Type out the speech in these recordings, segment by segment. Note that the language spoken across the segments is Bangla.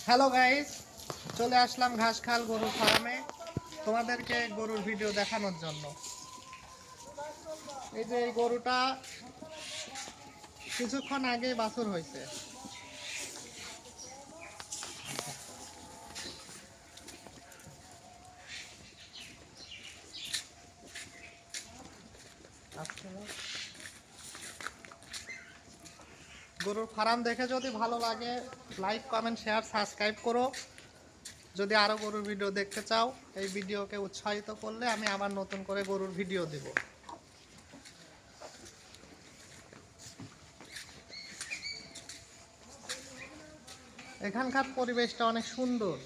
হ্যালো গাইস, চলে আসলাম ঘাসখাল গরুর ফার্মে তোমাদেরকে গরুর ভিডিও দেখানোর জন্য। এই যে এই গরুটা কিছুক্ষণ আগে বাছুর হয়েছে। গরুর ফার্ম দেখে যদি ভালো লাগে লাইক, কমেন্ট, শেয়ার, সাবস্ক্রাইব করো। যদি আরো গরুর ভিডিও দেখতে চাও, এই ভিডিওকে উৎসাহিত করলে আমি আবার নতুন করে গরুর ভিডিও দিব। এখানকার পরিবেশটা অনেক সুন্দর।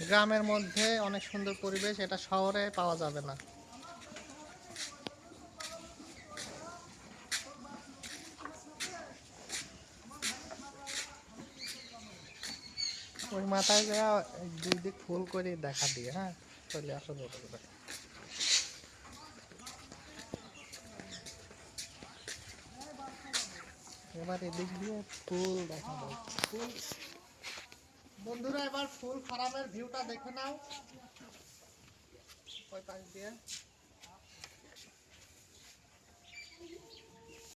গ্রামের মধ্যে অনেক সুন্দর পরিবেশ, এটা শহরে পাওয়া যাবে না। ওই মাথায় যা দুই দিক ফুল করে দেখা দিয়ে, হ্যাঁ চলে আসো ধরে ধরে। এবার এদিক দিয়ে ফুল দেখা যায়। ফুল বন্ধুরা, এবার ফুল ফার্মের ভিউটা দেখে নাও ওই পাশ দিয়ে।